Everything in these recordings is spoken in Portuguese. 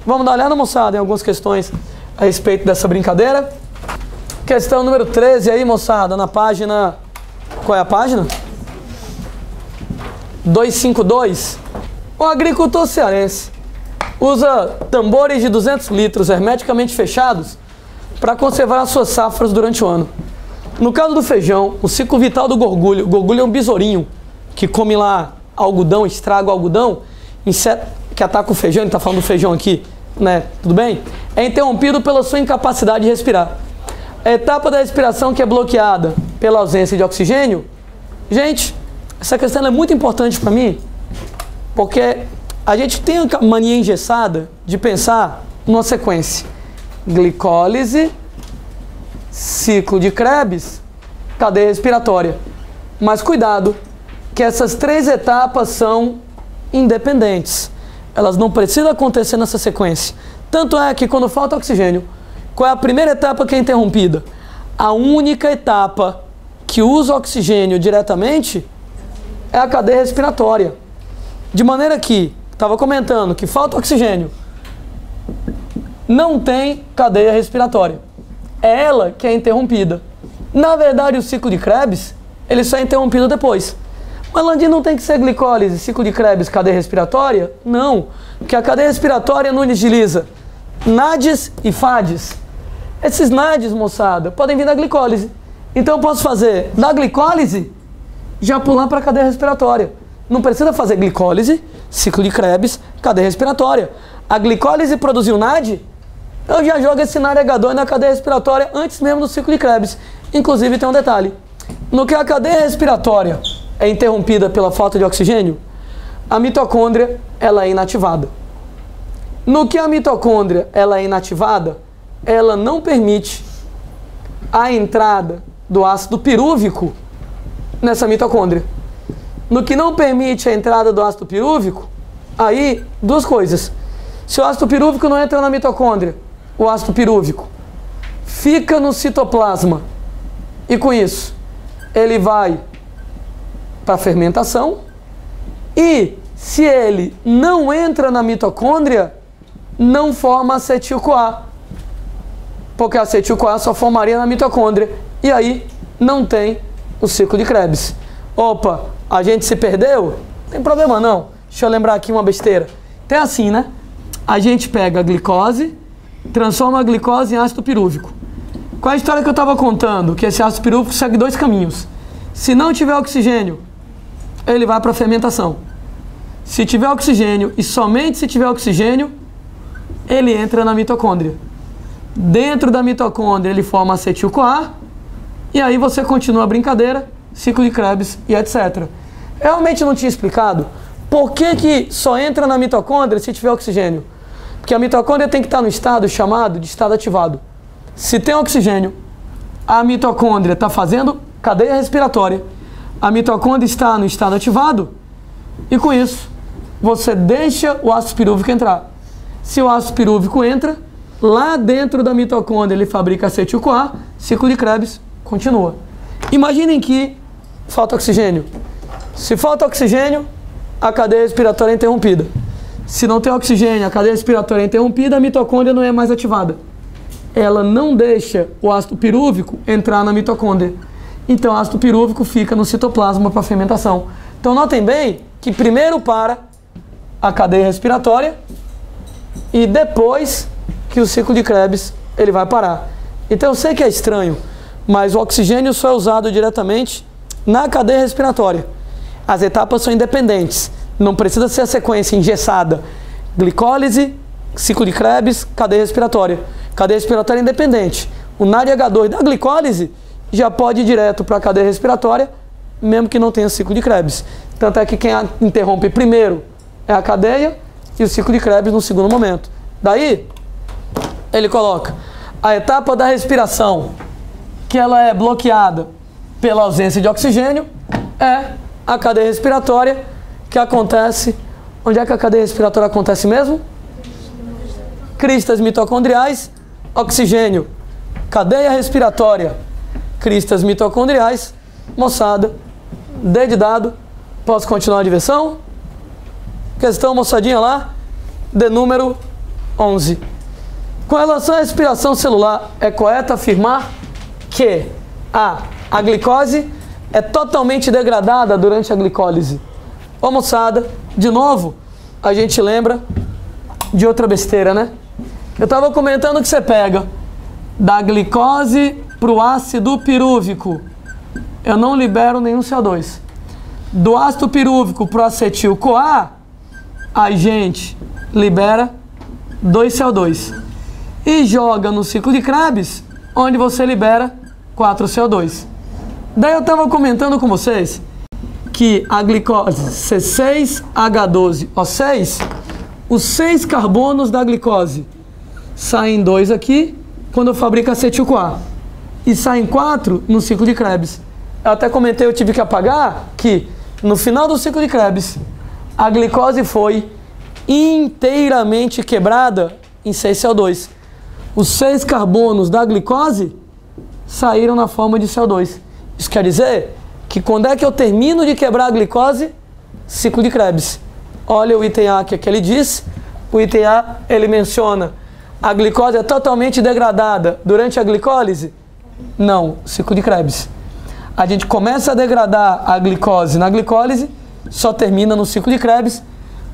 Vamos dar uma olhada, moçada, em algumas questões a respeito dessa brincadeira. Questão número 13 aí, moçada, na página... Qual é a página? 252. O agricultor cearense usa tambores de 200 litros hermeticamente fechados para conservar as suas safras durante o ano. No caso do feijão, o ciclo vital do gorgulho, o gorgulho é um besourinho que come lá algodão, estraga o algodão, inseto que ataca o feijão, ele está falando do feijão aqui, né? Tudo bem? É interrompido pela sua incapacidade de respirar. A etapa da respiração que é bloqueada pela ausência de oxigênio. Gente, essa questão é muito importante para mim, porque a gente tem a mania engessada de pensar numa sequência: glicólise, ciclo de Krebs, cadeia respiratória. Mas cuidado, que essas três etapas são independentes. Elas não precisam acontecer nessa sequência. Tanto é que quando falta oxigênio, qual é a primeira etapa que é interrompida? A única etapa que usa oxigênio diretamente é a cadeia respiratória. De maneira que, estava comentando que falta oxigênio, não tem cadeia respiratória. É ela que é interrompida. Na verdade, o ciclo de Krebs, ele só é interrompido depois. Mas, Landim, não tem que ser glicólise, ciclo de Krebs, cadeia respiratória? Não, porque a cadeia respiratória não utiliza NADs e FADs. Esses NADs, moçada, podem vir da glicólise. Então eu posso fazer da glicólise, já pular para a cadeia respiratória. Não precisa fazer glicólise, ciclo de Krebs, cadeia respiratória. A glicólise produziu NAD, eu já jogo esse NAD H2 na cadeia respiratória antes mesmo do ciclo de Krebs. Inclusive tem um detalhe. No que a cadeia respiratória é interrompida pela falta de oxigênio, a mitocôndria ela é inativada. No que a mitocôndria ela é inativada, ela não permite a entrada do ácido pirúvico nessa mitocôndria. No que não permite a entrada do ácido pirúvico, aí duas coisas. Se o ácido pirúvico não entra na mitocôndria, o ácido pirúvico fica no citoplasma e com isso ele vai para a fermentação, e se ele não entra na mitocôndria, não forma acetil-CoA, porque a acetil-CoA só formaria na mitocôndria, e aí não tem o ciclo de Krebs. Opa, a gente se perdeu? Não tem problema não. Deixa eu lembrar aqui uma besteira. Tem assim, né? A gente pega a glicose, transforma a glicose em ácido pirúvico. Qual é a história que eu estava contando? Que esse ácido pirúvico segue dois caminhos. Se não tiver oxigênio, ele vai para a fermentação. Se tiver oxigênio, e somente se tiver oxigênio, ele entra na mitocôndria. Dentro da mitocôndria ele forma acetil-CoA, e aí você continua a brincadeira, ciclo de Krebs e etc. Realmente não tinha explicado por que só entra na mitocôndria se tiver oxigênio. Porque a mitocôndria tem que estar no estado chamado de estado ativado. Se tem oxigênio, a mitocôndria está fazendo cadeia respiratória, a mitocôndria está no estado ativado, e com isso você deixa o ácido pirúvico entrar. Se o ácido pirúvico entra, lá dentro da mitocôndria ele fabrica acetil-CoA, ciclo de Krebs continua. Imaginem que falta oxigênio. Se falta oxigênio, a cadeia respiratória é interrompida. Se não tem oxigênio, a cadeia respiratória é interrompida, a mitocôndria não é mais ativada. Ela não deixa o ácido pirúvico entrar na mitocôndria. Então o ácido pirúvico fica no citoplasma para fermentação. Então notem bem que primeiro para a cadeia respiratória e depois que o ciclo de Krebs ele vai parar. Então eu sei que é estranho, mas o oxigênio só é usado diretamente na cadeia respiratória. As etapas são independentes. Não precisa ser a sequência engessada. Glicólise, ciclo de Krebs, cadeia respiratória. Cadeia respiratória independente. O NADH2 da glicólise já pode ir direto para a cadeia respiratória, mesmo que não tenha ciclo de Krebs. Tanto é que quem interrompe primeiro é a cadeia e o ciclo de Krebs no segundo momento. Daí, ele coloca a etapa da respiração, que ela é bloqueada pela ausência de oxigênio, é a cadeia respiratória, que acontece... Onde é que a cadeia respiratória acontece mesmo? Cristas mitocondriais, oxigênio, cadeia respiratória, cristas mitocondriais, moçada, D de dado. Posso continuar a diversão? Questão, moçadinha, lá, de número 11. Com relação à respiração celular, é correto afirmar que a glicose é totalmente degradada durante a glicólise. Ô, moçada, de novo, a gente lembra de outra besteira, né? Eu estava comentando que você pega da glicose para o ácido pirúvico, eu não libero nenhum CO2. Do ácido pirúvico para o acetil-CoA, a gente libera 2 CO2. E joga no ciclo de Krebs, onde você libera 4 CO2. Daí eu estava comentando com vocês que a glicose C6H12O6, os 6 carbonos da glicose, saem 2 aqui quando eu fabrico acetil-CoA e saem 4 no ciclo de Krebs. Eu até comentei, eu tive que apagar que no final do ciclo de Krebs a glicose foi inteiramente quebrada em 6 CO2. Os 6 carbonos da glicose saíram na forma de CO2. Isso quer dizer que quando é que eu termino de quebrar a glicose? Ciclo de Krebs. Olha o item A que ele diz. O item A, ele menciona: a glicose é totalmente degradada durante a glicólise? Não, ciclo de Krebs. A gente começa a degradar a glicose na glicólise, só termina no ciclo de Krebs.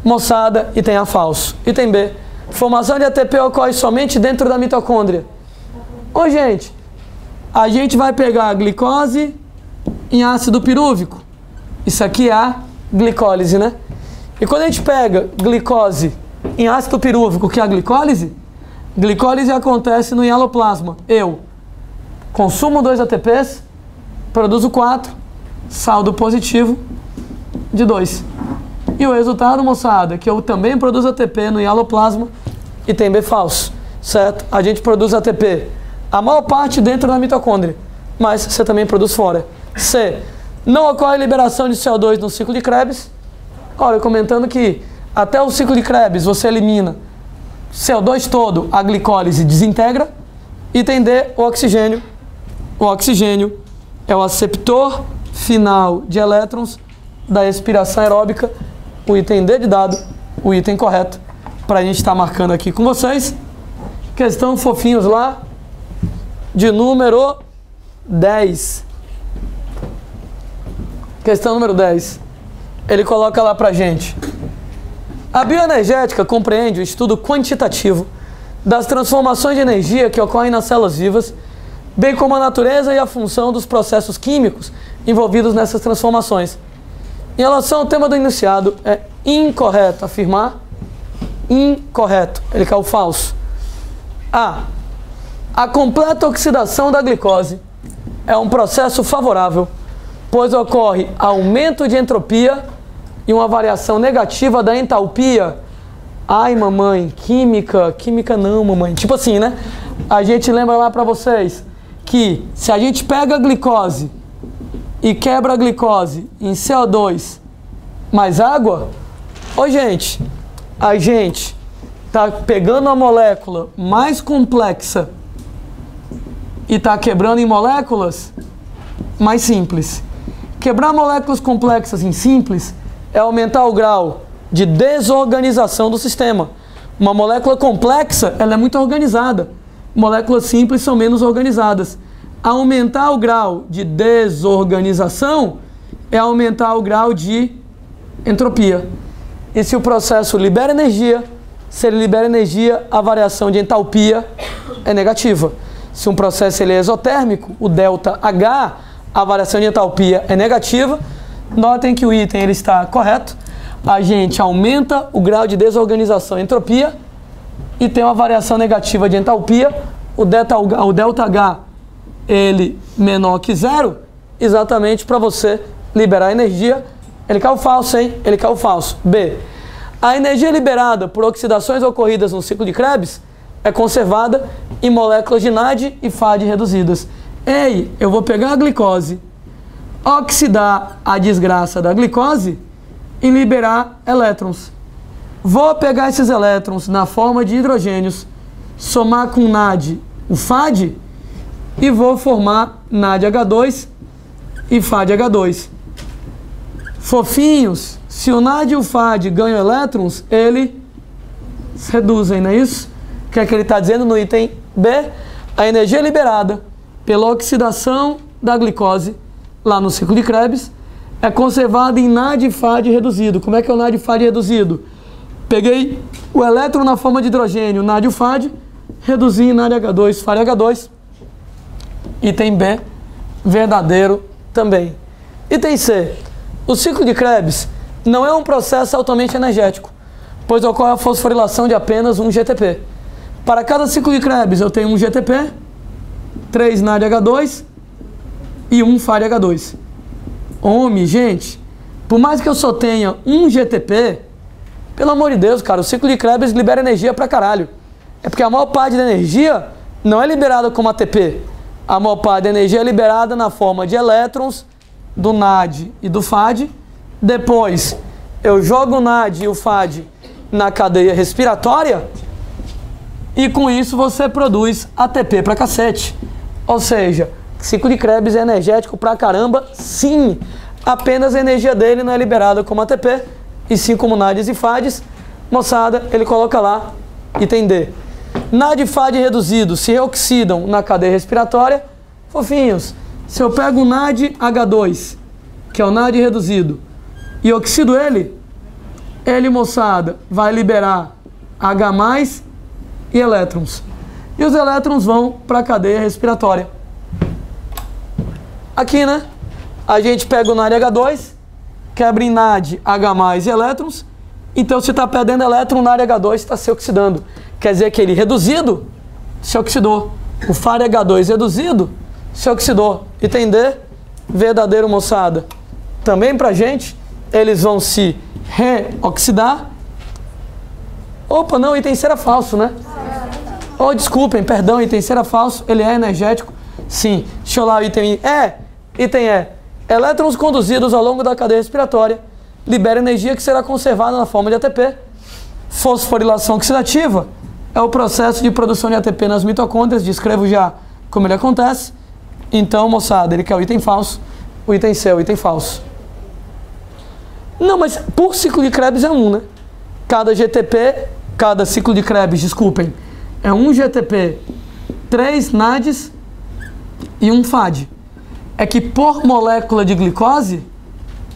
Moçada, item A falso. Item B, formação de ATP ocorre somente dentro da mitocôndria. Ô, gente, a gente vai pegar a glicose em ácido pirúvico. Isso aqui é a glicólise, né? E quando a gente pega glicose em ácido pirúvico, que é a glicólise acontece no hialoplasma. Eu consumo 2 ATPs, produzo 4, saldo positivo de 2. E o resultado, moçada, que eu também produzo ATP no hialoplasma, e tem B falso, certo? A gente produz ATP, a maior parte dentro da mitocôndria, mas você também produz fora. C, não ocorre liberação de CO2 no ciclo de Krebs. Olha, comentando que até o ciclo de Krebs você elimina CO2 todo, a glicólise desintegra. Item D, o oxigênio. O oxigênio é o aceptor final de elétrons da respiração aeróbica. O item D de dado, o item correto, para a gente estar marcando aqui com vocês. Questão fofinhos lá, de número 10. Questão número 10. Ele coloca lá pra gente: a bioenergética compreende o estudo quantitativo das transformações de energia que ocorrem nas células vivas, bem como a natureza e a função dos processos químicos envolvidos nessas transformações. Em relação ao tema do enunciado, é incorreto afirmar. Incorreto. Ele quer o falso. A completa oxidação da glicose é um processo favorável, pois ocorre aumento de entropia e uma variação negativa da entalpia. Ai, mamãe, química não, mamãe. Tipo assim, né? A gente lembra lá pra vocês que se a gente pega a glicose e quebra a glicose em CO2 mais água, ô gente, a gente tá pegando uma molécula mais complexa e tá quebrando em moléculas mais simples. Quebrar moléculas complexas em simples é aumentar o grau de desorganização do sistema. Uma molécula complexa, ela é muito organizada. Moléculas simples são menos organizadas. Aumentar o grau de desorganização é aumentar o grau de entropia. E se o processo libera energia, se ele libera energia, a variação de entalpia é negativa. Se um processo ele é exotérmico, o ΔH, a variação de entalpia é negativa. Notem que o item ele está correto. A gente aumenta o grau de desorganização e entropia e tem uma variação negativa de entalpia. O ΔH ele menor que zero, exatamente para você liberar energia. Ele quer o falso, hein? Ele quer o falso. B. A energia liberada por oxidações ocorridas no ciclo de Krebs é conservada em moléculas de NAD e FAD reduzidas. Ei, eu vou pegar a glicose, oxidar a desgraça da glicose e liberar elétrons. Vou pegar esses elétrons na forma de hidrogênios, somar com NAD o FAD e vou formar NADH2 e FADH2. Fofinhos, se o NAD e o FAD ganham elétrons, eles reduzem, não é isso? O que é que ele está dizendo no item B? A energia liberada pela oxidação da glicose, lá no ciclo de Krebs, é conservada em NAD e FAD reduzido. Como é que é o NAD e FAD reduzido? Peguei o elétron na forma de hidrogênio, NAD e o FAD, reduzi em NADH2, FADH2. Item B, verdadeiro também. Item C, o ciclo de Krebs não é um processo altamente energético, pois ocorre a fosforilação de apenas um GTP. Para cada ciclo de Krebs eu tenho um GTP, 3 NADH2 e 1 FADH2. Homem, gente, por mais que eu só tenha um GTP, pelo amor de Deus, cara, o ciclo de Krebs libera energia pra caralho. É porque a maior parte da energia não é liberada como ATP. A maior parte da energia é liberada na forma de elétrons do NAD e do FAD. Depois eu jogo o NAD e o FAD na cadeia respiratória e com isso você produz ATP pra cacete. Ou seja, ciclo de Krebs é energético pra caramba, sim. Apenas a energia dele não é liberada como ATP, e sim como NADs e FADs. Moçada, ele coloca lá, item D. NAD e FAD reduzidos se reoxidam na cadeia respiratória. Fofinhos, se eu pego o NADH2, que é o NAD reduzido, e oxido ele, moçada, vai liberar H+, e elétrons. E os elétrons vão para a cadeia respiratória. Aqui, né? A gente pega o NADH2, quebra em NAD, H+, e elétrons. Então, se está perdendo elétron, o NADH2 está se oxidando. Quer dizer que ele reduzido se oxidou. O FADH2 reduzido se oxidou. Item D, verdadeiro, moçada. Também pra gente, eles vão se reoxidar. Opa, não, item C era falso, né? Oh, desculpem, perdão, item C era falso. Ele é energético. Sim. Deixa eu lá o item E. Item E. Elétrons conduzidos ao longo da cadeia respiratória liberam energia que será conservada na forma de ATP. Fosforilação oxidativa é o processo de produção de ATP nas mitocôndrias. Descrevo já como ele acontece. Então, moçada, ele quer o item falso. O item C é o item falso. Não, mas por ciclo de Krebs é 1, né? Cada ciclo de Krebs, desculpem, é 1 GTP, 3 NADs e 1 FAD. É que por molécula de glicose,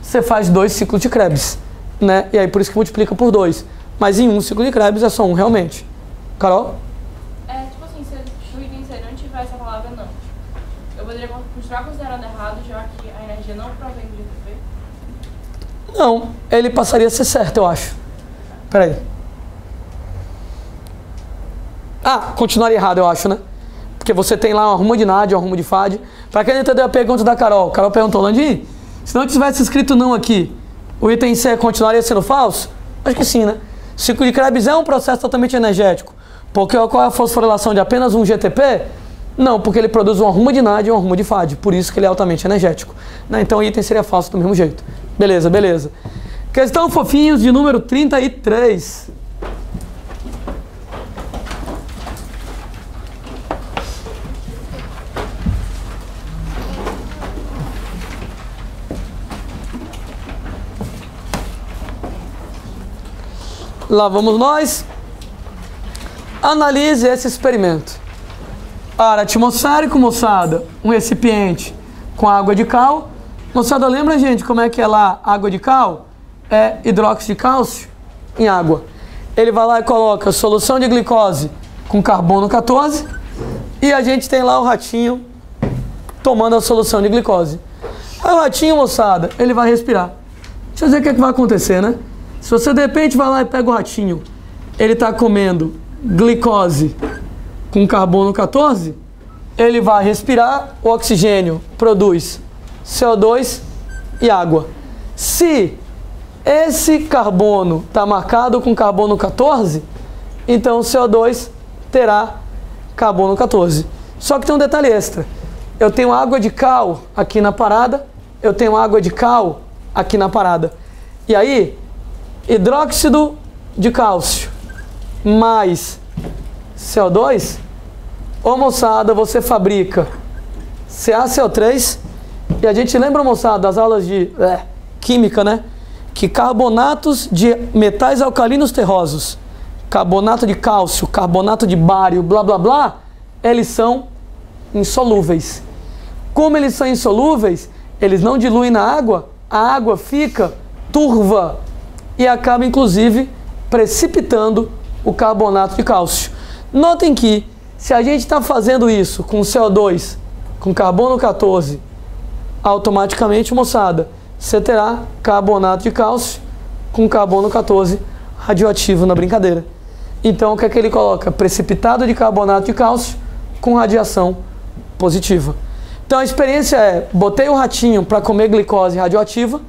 você faz 2 ciclos de Krebs, né? E aí por isso que multiplica por 2. Mas em um ciclo de Krebs é só 1 realmente. Carol? Tipo assim, se o item C não tiver essa palavra não, eu poderia continuar considerando errado, já que a energia não provém do GTP? Não, ele passaria a ser certo, eu acho. Peraí. Continuaria errado, eu acho, né? Porque você tem lá uma rumo de NAD, uma rumo de FAD. Pra quem não entendeu a pergunta da Carol, Carol perguntou, Landim, se não tivesse escrito não aqui, o item C continuaria sendo falso? Acho que sim, né? O ciclo de Krebs é um processo totalmente energético. Porque ocorre a fosforilação de apenas um GTP? Não, porque ele produz uma rumo de NAD e uma rumo de FAD. Por isso que ele é altamente energético. Né? Então o item seria falso do mesmo jeito. Beleza, beleza. Questão fofinhos de número 33. Lá vamos nós. Analise esse experimento. Ar atmosférico, moçada, um recipiente com água de cal. Moçada, lembra, gente, como é que é lá água de cal? É hidróxido de cálcio em água. Ele vai lá e coloca solução de glicose com carbono 14 e a gente tem lá o ratinho tomando a solução de glicose. Aí o ratinho, moçada, ele vai respirar. Deixa eu ver o que é que vai acontecer, né? Se você de repente vai lá e pega o ratinho, ele está comendo glicose com carbono 14, ele vai respirar, o oxigênio produz CO2 e água. Se esse carbono está marcado com carbono 14, então o CO2 terá carbono 14. Só que tem um detalhe extra. Eu tenho água de cal aqui na parada, eu tenho água de cal aqui na parada. E aí, hidróxido de cálcio mais CO2, ô moçada, você fabrica CaCO3. E a gente lembra, moçada, das aulas de química, né? Que carbonatos de metais alcalinos terrosos, carbonato de cálcio, carbonato de bário, blá blá blá, eles são insolúveis. Como eles são insolúveis, eles não diluem na água, a água fica turva e acaba inclusive precipitando o carbonato de cálcio. Notem que se a gente está fazendo isso com CO2, com carbono 14, automaticamente, moçada, você terá carbonato de cálcio com carbono 14 radioativo na brincadeira. Então, o que é que ele coloca? Precipitado de carbonato de cálcio com radiação positiva. Então, a experiência é, botei o ratinho para comer glicose radioativa,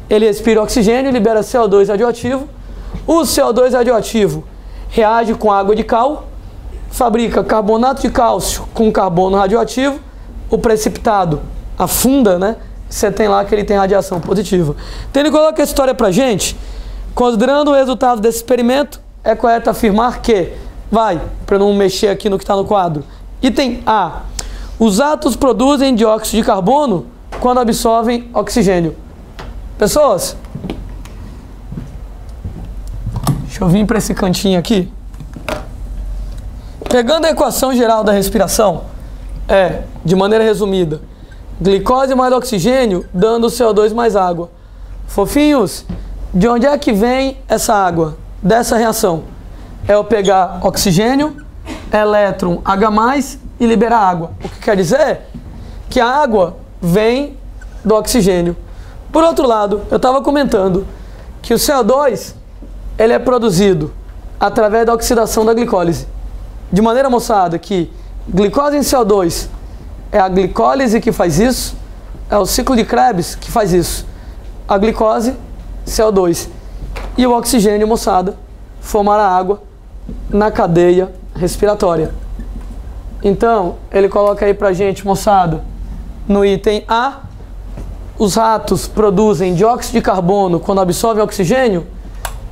ele respira oxigênio, libera CO2 radioativo, o CO2 radioativo reage com água de cal, fabrica carbonato de cálcio com carbono radioativo, o precipitado afunda, né? Você tem lá que ele tem radiação positiva. Então ele coloca a história pra gente, considerando o resultado desse experimento, é correto afirmar que, para não mexer aqui no que está no quadro, item A, os átomos produzem dióxido de carbono quando absorvem oxigênio. Pessoas, deixa eu vir para esse cantinho aqui. Pegando a equação geral da respiração, de maneira resumida, glicose mais oxigênio dando CO2 mais água. Fofinhos, de onde é que vem essa água? Dessa reação. É eu pegar oxigênio, elétron H+, e liberar água. O que quer dizer? Que a água vem do oxigênio. Por outro lado, eu estava comentando que o CO2 ele é produzido através da oxidação da glicólise. De maneira, moçada, que glicose em CO2 é a glicólise que faz isso, é o ciclo de Krebs que faz isso. A glicose, CO2. E o oxigênio, moçada, formar a água na cadeia respiratória. Então, ele coloca aí pra gente, moçada, no item A, os ratos produzem dióxido de carbono quando absorvem oxigênio?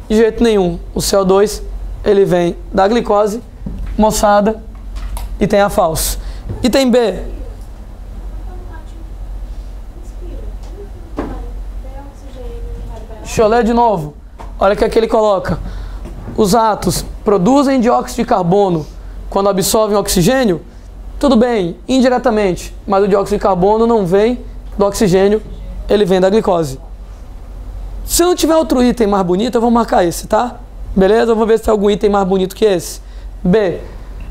De jeito nenhum. O CO2, ele vem da glicose, moçada, item A falso. Item B. Deixa eu ler de novo. Olha o que aqui ele coloca. Os átomos produzem dióxido de carbono quando absorvem oxigênio? Tudo bem, indiretamente, mas o dióxido de carbono não vem do oxigênio, ele vem da glicose. Se não tiver outro item mais bonito, eu vou marcar esse, tá? Beleza? Eu vou ver se tem algum item mais bonito que esse. B.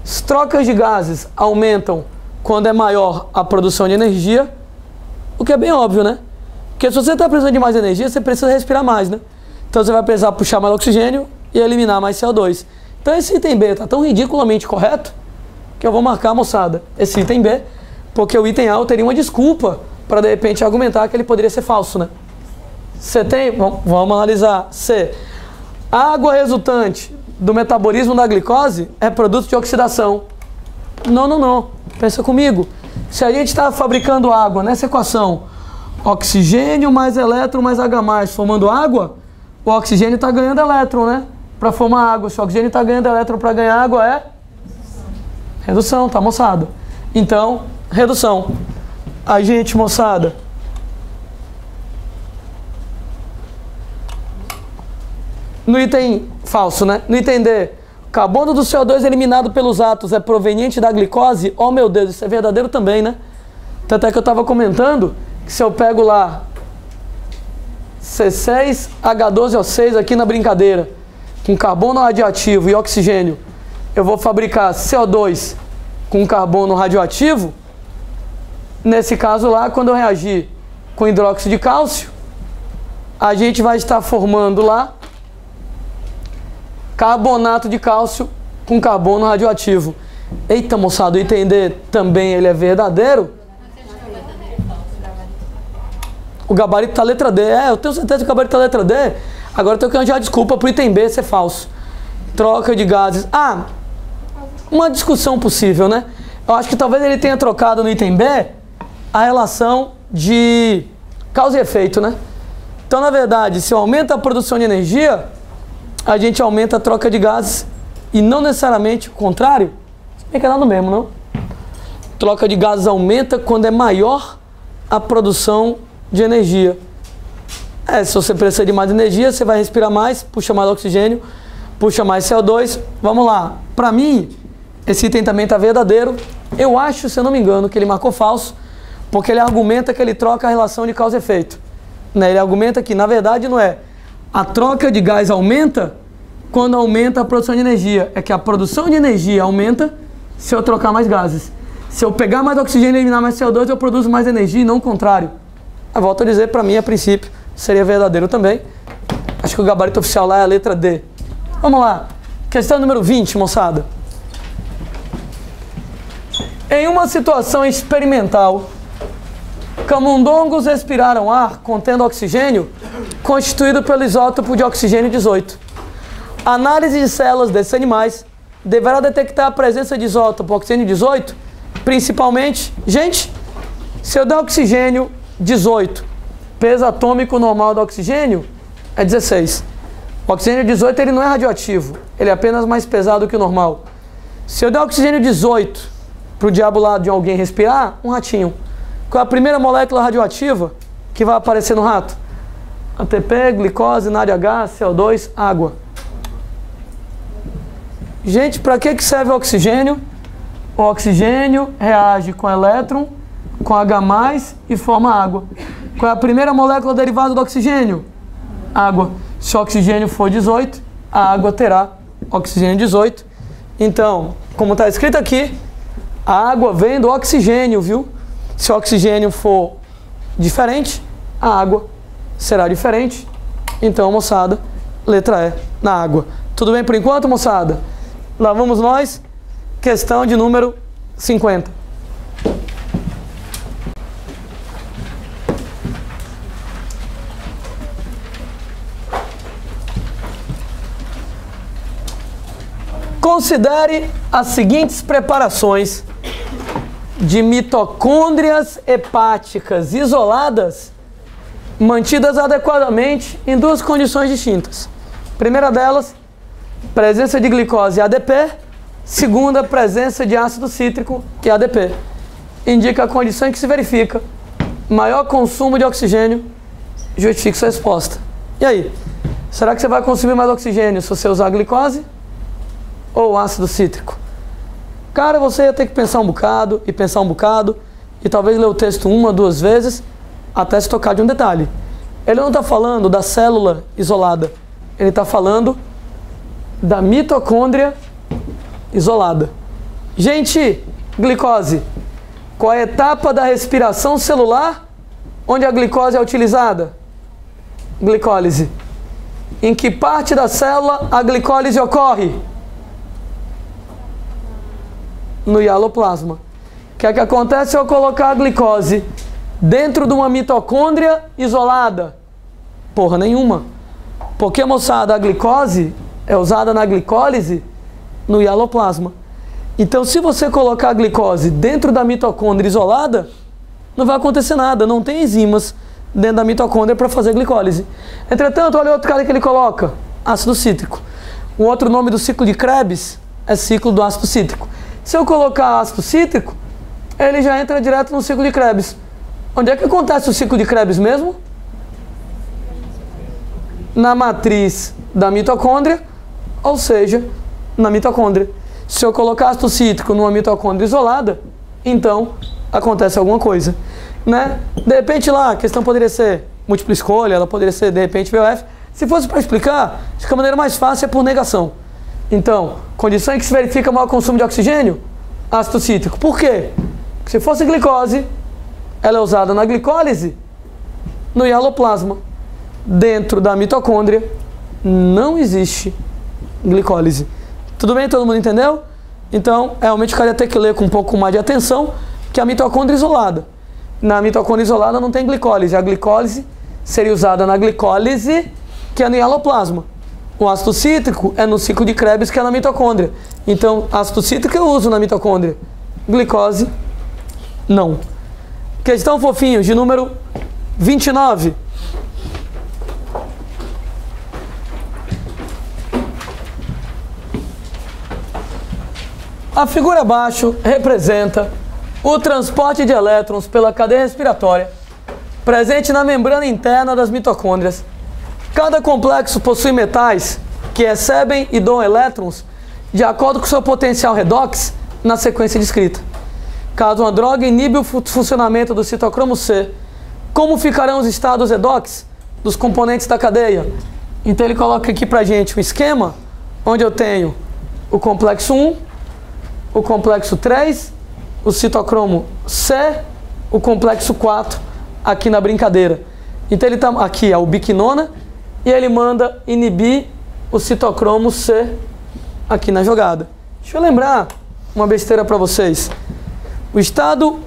As trocas de gases aumentam quando é maior a produção de energia, o que é bem óbvio, né? Porque se você está precisando de mais energia, você precisa respirar mais, né? Então você vai precisar puxar mais oxigênio e eliminar mais CO2. Então esse item B está tão ridiculamente correto que eu vou marcar, moçada, esse item B, porque o item A eu teria uma desculpa para de repente argumentar que ele poderia ser falso, né? Você tem, vamos analisar. C. A água resultante do metabolismo da glicose é produto de oxidação. Não. Pensa comigo. Se a gente está fabricando água nessa equação, oxigênio mais elétron mais H+, formando água, o oxigênio está ganhando elétron, né? Para formar água. Se o oxigênio está ganhando elétron para ganhar água, é redução, tá, moçada? Então, redução. A gente, moçada, no item falso, né? No item D, carbono do CO2 eliminado pelos átomos é proveniente da glicose? Oh, meu Deus, isso é verdadeiro também, né? Tanto é que eu estava comentando que se eu pego lá C6H12O6 aqui na brincadeira, com carbono radioativo e oxigênio, eu vou fabricar CO2 com carbono radioativo. Nesse caso lá, quando eu reagir com hidróxido de cálcio, a gente vai estar formando lá carbonato de cálcio com carbono radioativo. Eita, moçada, o item D também ele é verdadeiro? O gabarito tá letra D. Eu tenho certeza que o gabarito tá letra D. Agora eu tenho que arranjar desculpa pro item B ser falso. Troca de gases. Uma discussão possível, né? Eu acho que talvez ele tenha trocado no item B a relação de causa e efeito, né? Então, na verdade, se eu aumento a produção de energia, a gente aumenta a troca de gases e não necessariamente o contrário. Se bem que é nada mesmo, não? Troca de gases aumenta quando é maior a produção de energia. Se você precisa de mais energia, você vai respirar mais, puxa mais oxigênio, puxa mais CO2. Vamos lá. Para mim, esse item também está verdadeiro. Eu acho, se eu não me engano, que ele marcou falso, porque ele argumenta que ele troca a relação de causa e efeito. Né? Ele argumenta que, na verdade, não é a troca de gás aumenta quando aumenta a produção de energia. É que a produção de energia aumenta se eu trocar mais gases. Se eu pegar mais oxigênio e eliminar mais CO2, eu produzo mais energia e não o contrário. Eu volto a dizer, para mim, a princípio, seria verdadeiro também. Acho que o gabarito oficial lá é a letra D. Vamos lá. Questão número 20, moçada. Em uma situação experimental, camundongos respiraram ar contendo oxigênio constituído pelo isótopo de oxigênio 18. A análise de células desses animais deverá detectar a presença de isótopo oxigênio 18, principalmente, gente, se eu der oxigênio 18, peso atômico normal do oxigênio é 16. O oxigênio 18 ele não é radioativo, ele é apenas mais pesado que o normal. Se eu der oxigênio 18 para o diabo lá de alguém respirar, um ratinho. Qual é a primeira molécula radioativa que vai aparecer no rato? ATP, glicose, NADH, CO2, água. Gente, para que serve o oxigênio? O oxigênio reage com elétron, com H+, e forma água. Qual é a primeira molécula derivada do oxigênio? Água. Se o oxigênio for 18, a água terá oxigênio 18. Então, como está escrito aqui, a água vem do oxigênio, viu? Se o oxigênio for diferente, a água será diferente. Então, moçada, letra E, na água. Tudo bem por enquanto, moçada? Lá vamos nós. Questão de número 50. Considere as seguintes preparações de mitocôndrias hepáticas isoladas mantidas adequadamente em duas condições distintas. Primeira delas, presença de glicose e ADP. Segunda, presença de ácido cítrico e ADP. Indica a condição em que se verifica maior consumo de oxigênio, justifica sua resposta. E aí? Será que você vai consumir mais oxigênio se você usar glicose ou ácido cítrico? Cara, você ia ter que pensar um bocado, e talvez ler o texto uma, duas vezes, até se tocar de um detalhe. Ele não está falando da célula isolada, ele está falando da mitocôndria isolada. Gente, glicose. Qual é a etapa da respiração celular onde a glicose é utilizada? Glicólise. Em que parte da célula a glicólise ocorre? No hialoplasma. O que é que acontece se eu colocar a glicose dentro de uma mitocôndria isolada? Porra nenhuma. Porque, moçada, a glicose é usada na glicólise no hialoplasma. Então, se você colocar a glicose dentro da mitocôndria isolada, não vai acontecer nada. Não tem enzimas dentro da mitocôndria para fazer glicólise. Entretanto, olha outro cara que ele coloca. Ácido cítrico. O outro nome do ciclo de Krebs é ciclo do ácido cítrico. Se eu colocar ácido cítrico, ele já entra direto no ciclo de Krebs. Onde é que acontece o ciclo de Krebs mesmo? Na matriz da mitocôndria, ou seja, na mitocôndria. Se eu colocar ácido cítrico numa mitocôndria isolada, então acontece alguma coisa, né? De repente lá, a questão poderia ser múltipla escolha, ela poderia ser de repente VOF. Se fosse para explicar, acho que a maneira mais fácil é por negação. Então, condição em que se verifica maior consumo de oxigênio? Ácido cítrico. Por quê? Porque se fosse glicose, ela é usada na glicólise, no hialoplasma. Dentro da mitocôndria não existe glicólise. Tudo bem? Todo mundo entendeu? Então, realmente o cara ia ter que ler com um pouco mais de atenção, que a mitocôndria isolada. Na mitocôndria isolada não tem glicólise. A glicólise seria usada na glicólise, que é no hialoplasma. O ácido cítrico é no ciclo de Krebs, que é na mitocôndria. Então, ácido cítrico eu uso na mitocôndria. Glicose, não. Questão, fofinhos, de número 29. A figura abaixo representa o transporte de elétrons pela cadeia respiratória presente na membrana interna das mitocôndrias. Cada complexo possui metais que recebem e doam elétrons de acordo com seu potencial redox na sequência descrita. Caso uma droga inibe o funcionamento do citocromo C, como ficarão os estados redox dos componentes da cadeia? Então ele coloca aqui pra gente um esquema onde eu tenho o complexo 1, o complexo 3, o citocromo C, o complexo 4 aqui na brincadeira. Então ele tá aqui, é o biquinona, e ele manda inibir o citocromo C aqui na jogada. Deixa eu lembrar uma besteira para vocês. O estado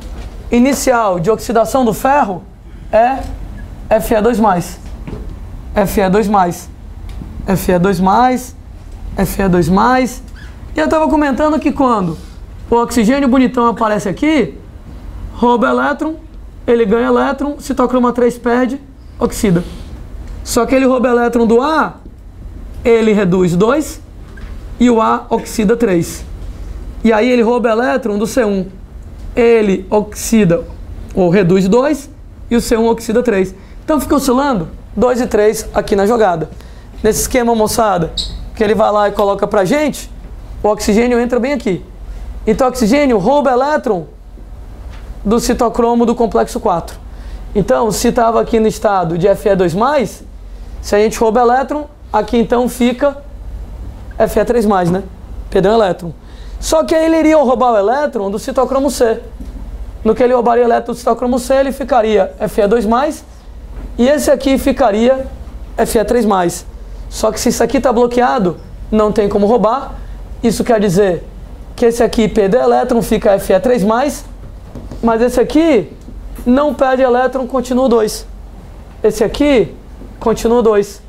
inicial de oxidação do ferro é Fe2+. Fe2+. Fe2+, Fe2+. E eu estava comentando que quando o oxigênio bonitão aparece aqui, rouba elétron, ele ganha elétron, citocromo 3 perde, oxida. Só que ele rouba elétron do A, ele reduz 2 e o A oxida 3. E aí ele rouba elétron do C1, ele oxida ou reduz 2 e o C1 oxida 3. Então fica oscilando 2 e 3 aqui na jogada. Nesse esquema, moçada, que ele vai lá e coloca pra gente, o oxigênio entra bem aqui. Então o oxigênio rouba elétron do citocromo do complexo 4. Então, se estava aqui no estado de Fe2+, se a gente rouba elétron, aqui então fica Fe3+, né? Perdeu um elétron. Só que aí ele iria roubar o elétron do citocromo C. No que ele roubaria o elétron do citocromo C, ele ficaria Fe2+, e esse aqui ficaria Fe3+. Só que se isso aqui está bloqueado, não tem como roubar. Isso quer dizer que esse aqui perdeu elétron, fica Fe3+, mas esse aqui não perde elétron, continua 2. Esse aqui continua 2.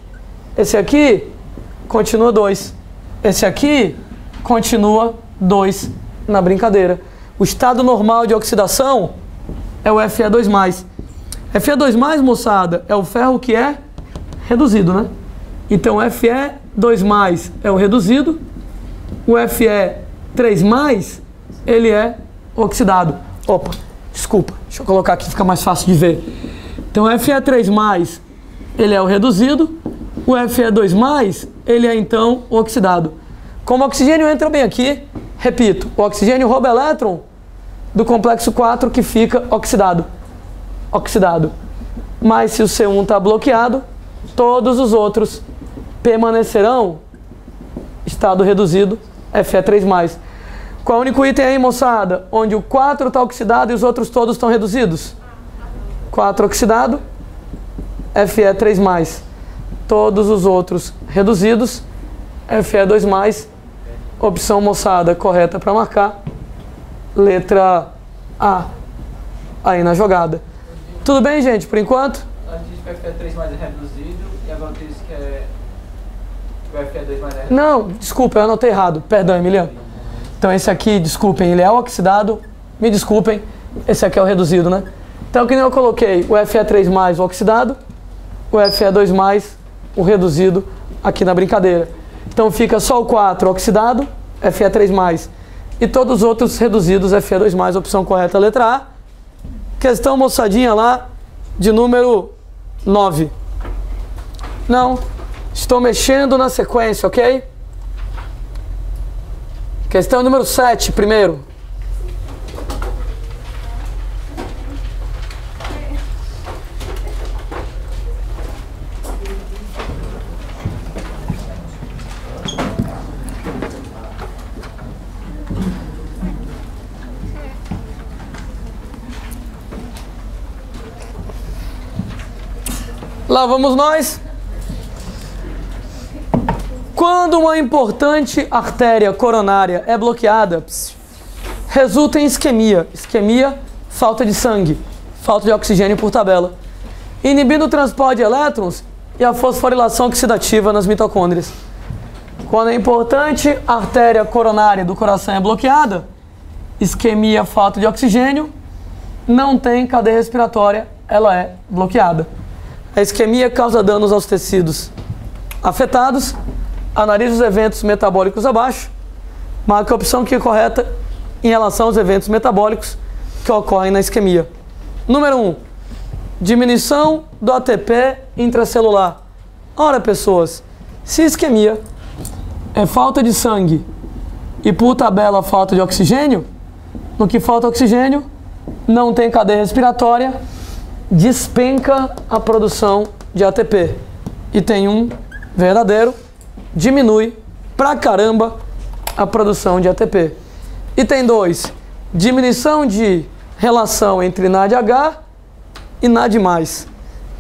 Esse aqui continua 2. Esse aqui continua 2 na brincadeira. O estado normal de oxidação é o Fe2+. Fe2+, moçada, é o ferro que é reduzido, né? Então Fe2+ é o reduzido, o Fe3+, ele é oxidado. Opa, desculpa, deixa eu colocar aqui, fica mais fácil de ver. Então Fe3+, ele é o reduzido, o Fe2+, ele é então o oxidado. Como o oxigênio entra bem aqui, repito, o oxigênio rouba elétron do complexo 4 que fica oxidado. Mas se o C1 está bloqueado, todos os outros permanecerão estado reduzido, Fe3+. Qual é o único item aí, moçada, onde o 4 está oxidado e os outros todos estão reduzidos? 4 oxidado, Fe3+. Todos os outros reduzidos, Fe2+. Opção, moçada, correta para marcar. Letra A, aí na jogada. Tudo bem, gente, por enquanto? Antes disse que o Fe3+ é reduzido e agora disse que o Fe2+ é reduzido. Não, desculpa, eu anotei errado. Perdão, Emiliano. Então esse aqui, desculpem, ele é o oxidado. Me desculpem, esse aqui é o reduzido, né? Então, que nem eu coloquei o Fe3+, o oxidado, o Fe2+, o reduzido, aqui na brincadeira. Então fica só o 4 oxidado, Fe3+, e todos os outros reduzidos, Fe2+, opção correta, letra A. Questão, moçadinha, lá de número 9. Não, estou mexendo na sequência, ok? Questão número 7, primeiro. Lá vamos nós. Quando uma importante artéria coronária é bloqueada, resulta em isquemia. Isquemia, falta de sangue, falta de oxigênio por tabela, inibindo o transporte de elétrons e a fosforilação oxidativa nas mitocôndrias. Quando a importante artéria coronária do coração é bloqueada, isquemia, falta de oxigênio, não tem cadeia respiratória, ela é bloqueada. A isquemia causa danos aos tecidos afetados, analisa os eventos metabólicos abaixo, marca a opção que é correta em relação aos eventos metabólicos que ocorrem na isquemia. Número 1. diminuição do ATP intracelular. Ora, pessoas, se isquemia é falta de sangue e por tabela falta de oxigênio, no que falta oxigênio, não tem cadeia respiratória, despenca a produção de ATP. E tem um verdadeiro, diminui pra caramba a produção de ATP. E tem 2, diminuição de relação entre NADH e NAD+.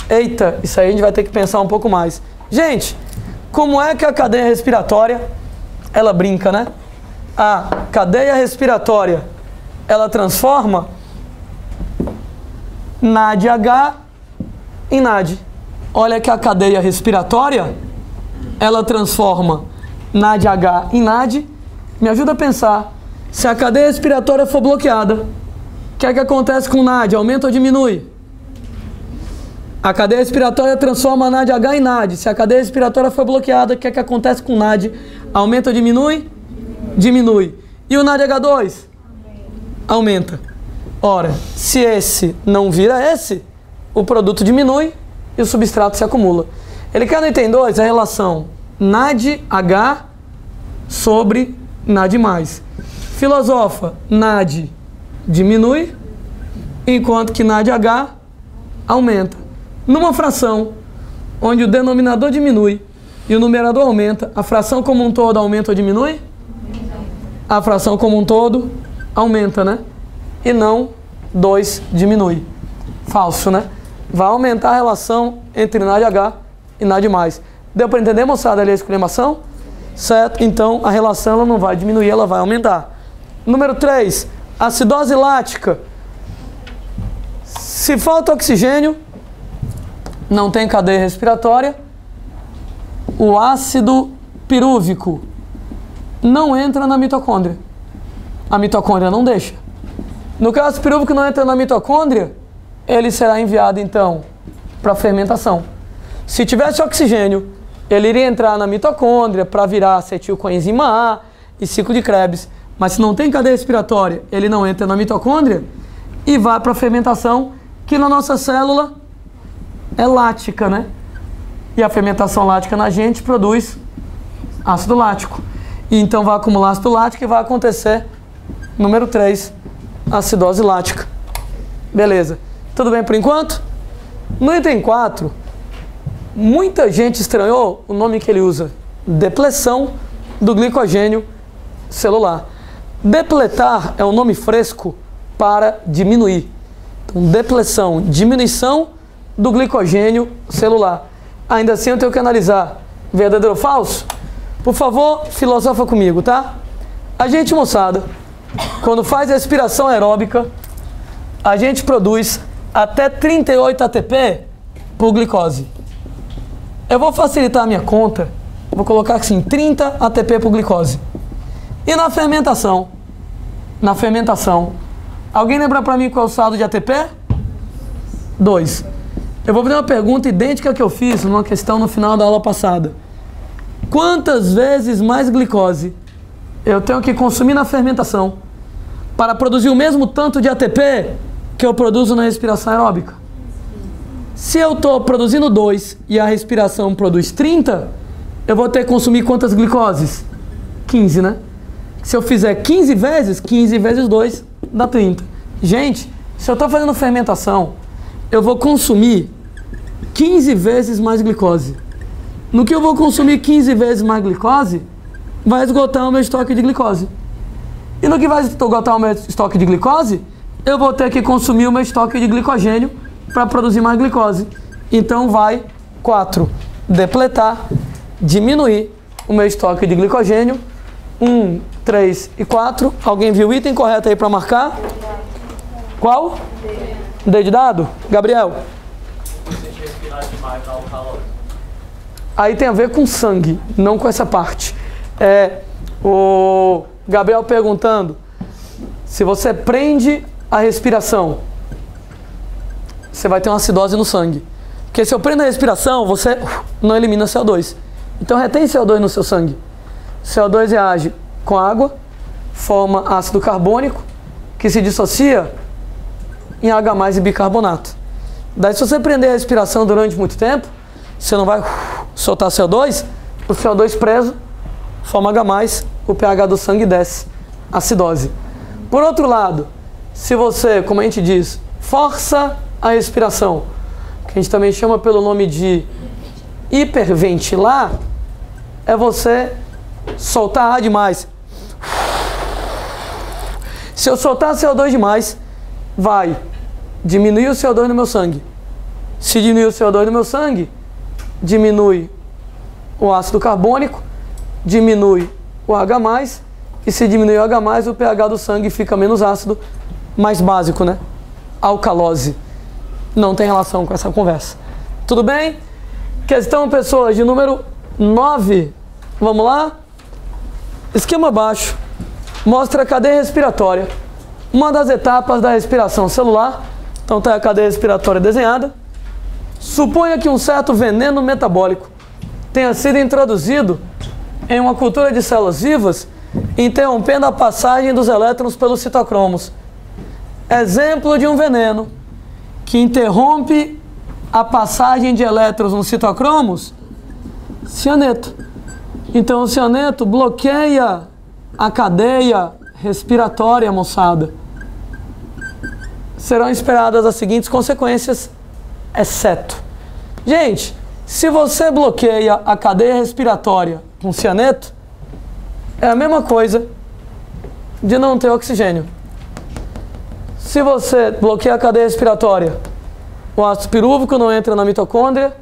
Eita, isso aí a gente vai ter que pensar um pouco mais. Gente, como é que a cadeia respiratória, ela brinca, né? A cadeia respiratória, ela transforma NADH em NAD. Olha que a cadeia respiratória, ela transforma NADH em NAD. Me ajuda a pensar, se a cadeia respiratória for bloqueada, o que é que acontece com o NAD? Aumenta ou diminui? A cadeia respiratória transforma NADH em NAD. Se a cadeia respiratória for bloqueada, o que é que acontece com o NAD? Aumenta ou diminui? Diminui. E o NADH2? Aumenta. Ora, se esse não vira esse, o produto diminui e o substrato se acumula. Ele quer no item 2 a relação NADH sobre NAD+. Filosofa, NAD diminui, enquanto que NADH aumenta. Numa fração onde o denominador diminui e o numerador aumenta, a fração como um todo aumenta ou diminui? A fração como um todo aumenta, né? E não 2 diminui. Falso, né? Vai aumentar a relação entre NADH e NAD+. Deu para entender, moçada, ali a exclamação? Certo? Então, a relação ela não vai diminuir, ela vai aumentar. Número 3, acidose lática. Se falta oxigênio, não tem cadeia respiratória, o ácido pirúvico não entra na mitocôndria. A mitocôndria não deixa. No caso, o ácido pirúvico não entra na mitocôndria, ele será enviado, então, para fermentação. Se tivesse oxigênio, ele iria entrar na mitocôndria para virar acetilcoenzima A e ciclo de Krebs. Mas se não tem cadeia respiratória, ele não entra na mitocôndria e vai para a fermentação, que na nossa célula é lática, né? E a fermentação lática na gente produz ácido lático. E então vai acumular ácido lático e vai acontecer, número 3, acidose lática. Beleza. Tudo bem por enquanto? No item 4, muita gente estranhou o nome que ele usa. Depleção do glicogênio celular. Depletar é um nome fresco para diminuir. Então, depleção, diminuição do glicogênio celular. Ainda assim eu tenho que analisar verdadeiro ou falso? Por favor, filosofa comigo, tá? A gente, moçada, quando faz respiração aeróbica, a gente produz até 38 ATP por glicose. Eu vou facilitar a minha conta, vou colocar assim, 30 ATP por glicose. E na fermentação? Alguém lembra para mim qual é o saldo de ATP? 2. Eu vou fazer uma pergunta idêntica que eu fiz numa questão no final da aula passada. Quantas vezes mais glicose eu tenho que consumir na fermentação para produzir o mesmo tanto de ATP que eu produzo na respiração aeróbica? Se eu estou produzindo 2 e a respiração produz 30, eu vou ter que consumir quantas glicoses? 15, né? Se eu fizer 15 vezes 2 dá 30. Gente, se eu estou fazendo fermentação, eu vou consumir 15 vezes mais glicose. No que eu vou consumir 15 vezes mais glicose, vai esgotar o meu estoque de glicose. E no que vai esgotar o meu estoque de glicose, eu vou ter que consumir o meu estoque de glicogênio para produzir mais glicose. Então vai 4, depletar, diminuir o meu estoque de glicogênio. 1, 3 e 4. Alguém viu o item correto aí para marcar? Qual? D de dado? Gabriel? Aí tem a ver com sangue, não com essa parte. O Gabriel perguntando se você prende a respiração, você vai ter uma acidose no sangue. Porque se eu prendo a respiração, você não elimina CO2. Então retém CO2 no seu sangue. CO2 reage com água, forma ácido carbônico, que se dissocia em H+ e bicarbonato. Daí se você prender a respiração durante muito tempo, você não vai soltar CO2, o CO2 preso forma H+, o pH do sangue desce, acidose. Por outro lado, se você, como a gente diz, força a respiração, que a gente também chama pelo nome de hiperventilar, é você soltar ar demais. Se eu soltar CO2 demais, vai diminuir o CO2 no meu sangue. Se diminuir o CO2 no meu sangue, diminui o ácido carbônico, diminui o H+, e se diminuir o H+, o pH do sangue fica menos ácido, mais básico, né? Alcalose. Não tem relação com essa conversa. Tudo bem? Questão, pessoas, de número 9. Vamos lá? Esquema baixo. Mostra a cadeia respiratória. Uma das etapas da respiração celular. Então está a cadeia respiratória desenhada. Suponha que um certo veneno metabólico tenha sido introduzido em uma cultura de células vivas, interrompendo a passagem dos elétrons pelos citocromos. Exemplo de um veneno que interrompe a passagem de elétrons nos citocromos, cianeto. Então o cianeto bloqueia a cadeia respiratória, moçada. Serão esperadas as seguintes consequências, exceto. Gente, se você bloqueia a cadeia respiratória com cianeto, é a mesma coisa de não ter oxigênio. Se você bloqueia a cadeia respiratória, o ácido pirúvico não entra na mitocôndria,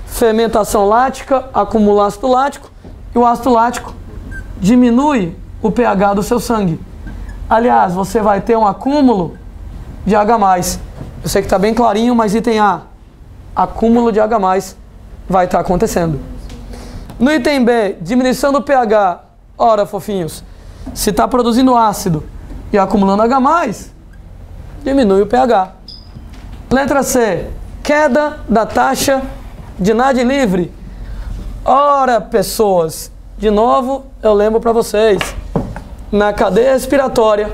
fermentação lática, acumula ácido lático, e o ácido lático diminui o pH do seu sangue. Aliás, você vai ter um acúmulo de H+. Eu sei que está bem clarinho, mas item A, acúmulo de H+, vai estar acontecendo. No item B, diminuição do pH. Ora, fofinhos, se está produzindo ácido e acumulando H+, diminui o pH. Letra C, queda da taxa de NAD livre. Ora, pessoas, de novo eu lembro para vocês, na cadeia respiratória,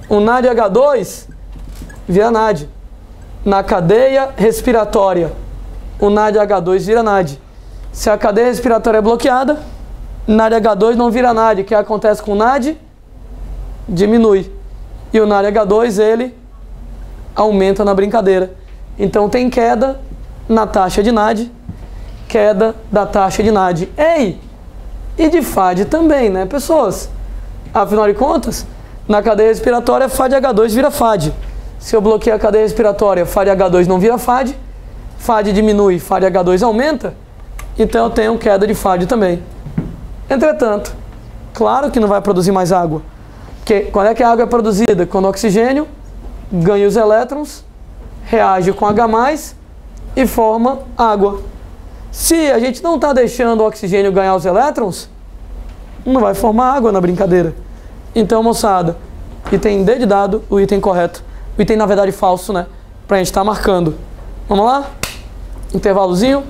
o NADH2 vira NAD. Na cadeia respiratória, o NADH2 vira NAD. Se a cadeia respiratória é bloqueada, NADH2 não vira NAD. O que acontece com o NAD? Diminui. E o NADH2, ele aumenta na brincadeira. Então tem queda na taxa de NAD, queda da taxa de NAD. Ei! E de FAD também, né, pessoas? Afinal de contas, na cadeia respiratória, FADH2 vira FAD. Se eu bloqueio a cadeia respiratória, FADH2 não vira FAD, FAD diminui, FADH2 aumenta, então eu tenho queda de FAD também. Entretanto, claro que não vai produzir mais água. Porque quando é que a água é produzida? Quando o oxigênio ganha os elétrons, reage com H+, e forma água. Se a gente não está deixando o oxigênio ganhar os elétrons, não vai formar água na brincadeira. Então, moçada, item D de dado, o item correto. O item, na verdade, falso, né? Pra gente estar marcando. Vamos lá? Intervalozinho.